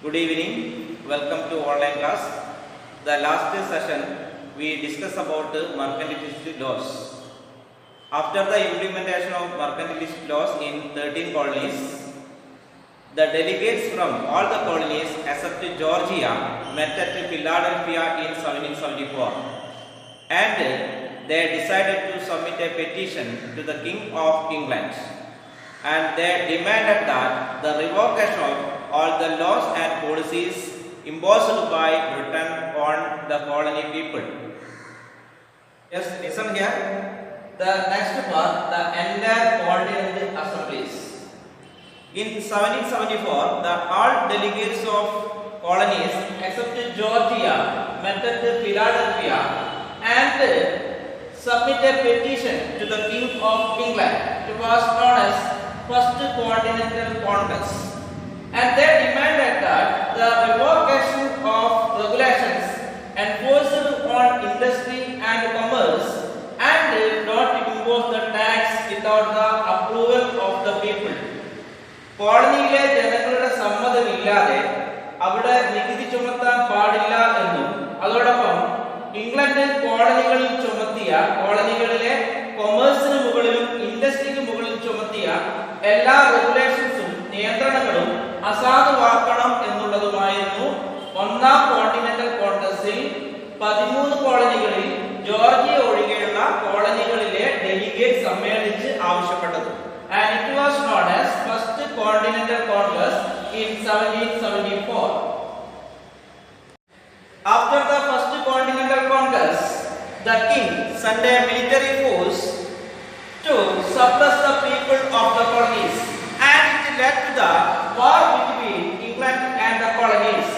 Good evening. Welcome to online class. The last session we discussed about mercantilist laws. After the implementation of mercantilist laws in 13 colonies, the delegates from all the colonies except Georgia met at Philadelphia in 1774, and they decided to submit a petition to the King of England, and they demanded that the revocation of all the laws and policies imposed by Britain on the colony people. Yes, listen here. The next part, the entire continental assemblies. In 1774, the all delegates of colonies except Georgia met at Philadelphia and submitted a petition to the King of England. It was known as First Continental Congress, and they demanded that the revocation of regulations enforced on industry and commerce and not impose the tax without the approval of the people. കോളനിയിലെ ജനങ്ങളുടെ സമ്മതമില്ലാതെ അവിടെ നികുതി ചുമത്താൻ പാടില്ല എന്നും അതോടൊപ്പം England കോളനികളിൽ ചുമത്തിയ കോളനികളിലെ കൊമേഴ്സിന് മുകളിലും ഇൻഡസ്ട്രിക്ക് മുകളിൽ ചുമത്തിയ എല്ലാ റെഗുലേഷൻസും നിയന്ത്രണങ്ങളും അസാധുവാക്കണം എന്നുള്ളതുമായിരുന്നു ഒന്നാം കോണ്ടിനെന്റൽ കോൺഗ്രസിൽ 13 കോളനികളിൽ ജോർജിയ ഒഴികെയുള്ള കോളനികളിലെ ഡെലിഗേറ്റ് സമ്മേളിച്ച് ആവശ്യപ്പെട്ടത്. And it was known as First Continental Congress in 1774. After the First Continental Congress, the king sent a military force to suppress the people of the colonies, and it led to the war between England and the colonies,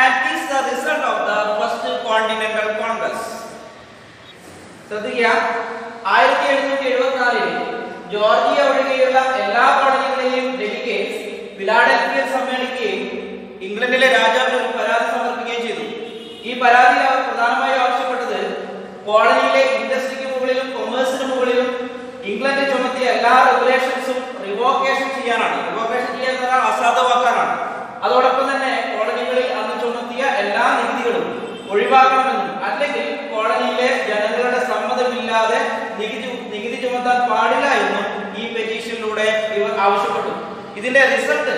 and this is the result of the First Continental Congress. ശ്രദ്ധിക്കുക, 1774 Georgia ഒഴികെയുള്ള എല്ലാ കോളനികളിലെയും delegates ഫിലാഡൽഫിയയിൽ സമ്മേളിക്കുകയും ഇംഗ്ലണ്ടിലെ രാജാവിന് ഒരു പരാതി സമർപ്പിക്കുകയും ചെയ്തു. ഈ പരാതിയിൽ അവർ പ്രധാനമായും ആവശ്യപ്പെട്ടത് കോളനിയിലെ ഇൻഡസ്ട്രിക്ക് മുകളിലും കൊമേഴ്സിന് മുകളിലും ഇംഗ്ലണ്ട് ചുമത്തിയ എല്ലാ റെഗുലേഷൻസും റിവോക്കേഷൻ ചെയ്യാനാണ്. റിവോക്കേഷൻ ചെയ്യാൻ പറഞ്ഞാൽ അസാധുവാക്കാനാണ്. അതോടൊപ്പം തന്നെ കോളനികളിൽ അന്ന് ചുമത്തിയ എല്ലാ നികുതികളും ഒഴിവാക്കണമെന്നും അല്ലെങ്കിൽ കോളനിയിലെ ജനങ്ങളുടെ സമ്മതമില്ലാതെ നികുതി ചുമത്താൻ പാടില്ല എന്നും ഈ പെറ്റീഷനിലൂടെ ഇവർ ആവശ്യപ്പെട്ടു. ഇതിന്റെ റിസൾട്ട്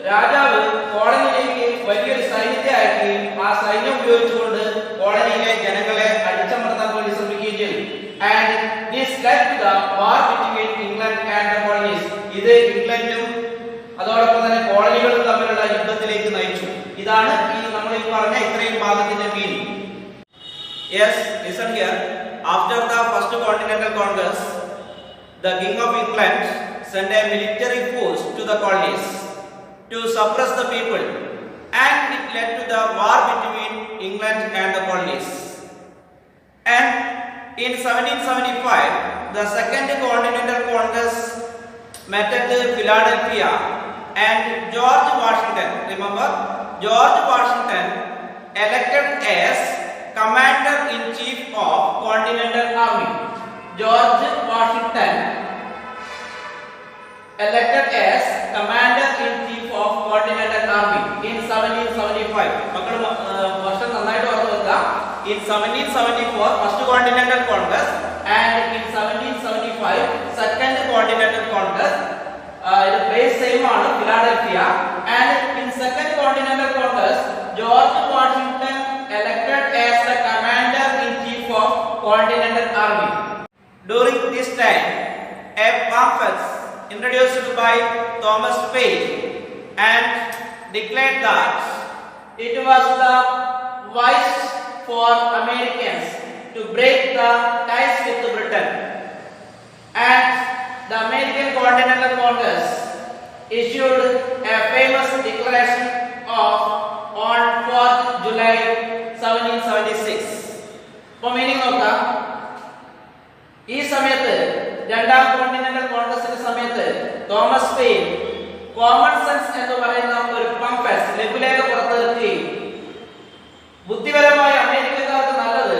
രാജാവ് കോളനിയിലേക്ക് വലിയൊരു സൈന്യത്തെ അയക്കുകയും ആ സൈന്യം ഉപയോഗിച്ചുകൊണ്ട് കോളനിയിലെ ജനങ്ങളെ അടിച്ചമർത്താൻ വേണ്ടി ശ്രമിക്കുകയും ചെയ്തു. And this led to the war between England and the colonies. ഇത് ഇംഗ്ലണ്ടും അതോടൊപ്പം തന്നെ കോളനികളും തമ്മിലുള്ള യുദ്ധത്തിലേക്ക് നയിച്ചു. ഇതാണ് ഈ നമ്മൾ ഈ പറഞ്ഞ ഇത്രയും ഭാഗത്തിന്റെ meaning. Yes, listen here. After the First Continental Congress, the King of England sent a military force to the colonies to suppress the people, and it led to the war between England and the colonies. And in 1775, the Second Continental Congress met at Philadelphia, and George Washington, remember, George Washington elected as Commander-in-Chief of Continental Army. George Washington elected as Commander-in-Chief of Continental Army in 1775. മക്കൾ വർഷം നന്നായിട്ട് ഓർത്ത് വെക്കുക. In 1774 First Continental Congress, and in 1775 Second Continental Congress. It place same ആണ് Philadelphia, and in Second Continental Congress George Washington elected as the Commander-in-Chief of Continental Army. During this time, a pamphlet introduced by Thomas Paine and declared that it was the wise for Americans to break the ties with Britain, and the American Continental Congress issued a famous declaration on 4th July 1776. For meaning of the ഈ സമയത്ത് രണ്ടാം continental കോൺഗ്രസിന്റെ സമയത്ത് Thomas pain common sense എന്ന് പറയുന്ന ഒരു പംഫ്ലെറ്റ് ലഘുലേഖ പുറത്തിറക്കുകയും ബുദ്ധിപരമായ അമേരിക്കക്കാർക്ക് നല്ലത്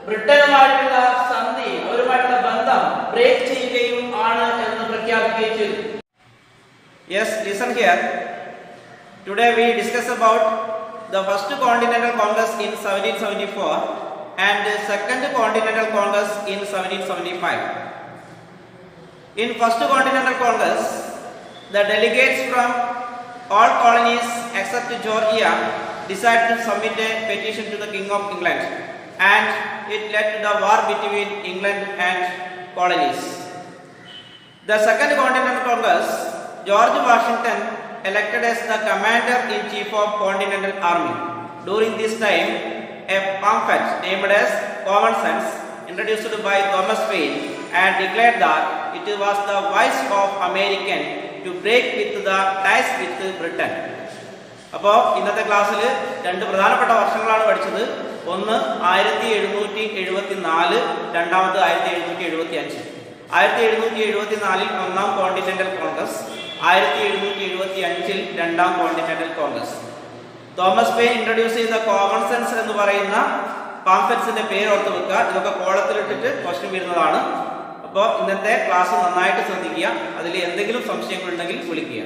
ബ്രിട്ടനുമായിട്ടുള്ള സന്ധി അവരുമായിട്ടുള്ള ബന്ധം ബ്രേക്ക് ചെയ്യുകയും ആണ് എന്ന് പ്രഖ്യാപിക്കുകയും ചെയ്തു. Yes, listen here. Today we discuss about the first Continental Congress in 1774 and the second Continental Congress in 1775. In first Continental Congress, the delegates from all colonies except Georgia decided to submit a petition to the King of England, and it led to the war between England and colonies. The second Continental Congress, George Washington elected as the commander-in-chief of Continental Army. During this time, a pamphlet named as Common Sense, introduced by Thomas Paine, and declared that it was the wish of American to break with the ties with Britain. അപ്പോൾ ഇന്നത്തെ ക്ലാസ്സിൽ രണ്ട് പ്രധാനപ്പെട്ട വർഷങ്ങളാണ് പഠിച്ചത്. ഒന്ന് 1774, രണ്ടാമത് 1775. 1774 ഒന്നാം continental Congress, 1775 രണ്ടാം continental Congress. Thomas pain introduce ചെയ്ത കോമൺ സെൻസ് എന്ന് പറയുന്ന പാംഫ്ലെറ്റ്സിന്റെ പേര് ഓർത്ത് വെക്കുക. ഇതൊക്കെ കോളത്തിലിട്ടിട്ട് ക്വസ്റ്റ്യൻ വരുന്നതാണ്. അപ്പോൾ ഇന്നത്തെ ക്ലാസ് നന്നായിട്ട് ശ്രദ്ധിക്കുക. അതിൽ എന്തെങ്കിലും സംശയങ്ങളുണ്ടെങ്കിൽ വിളിക്കുക.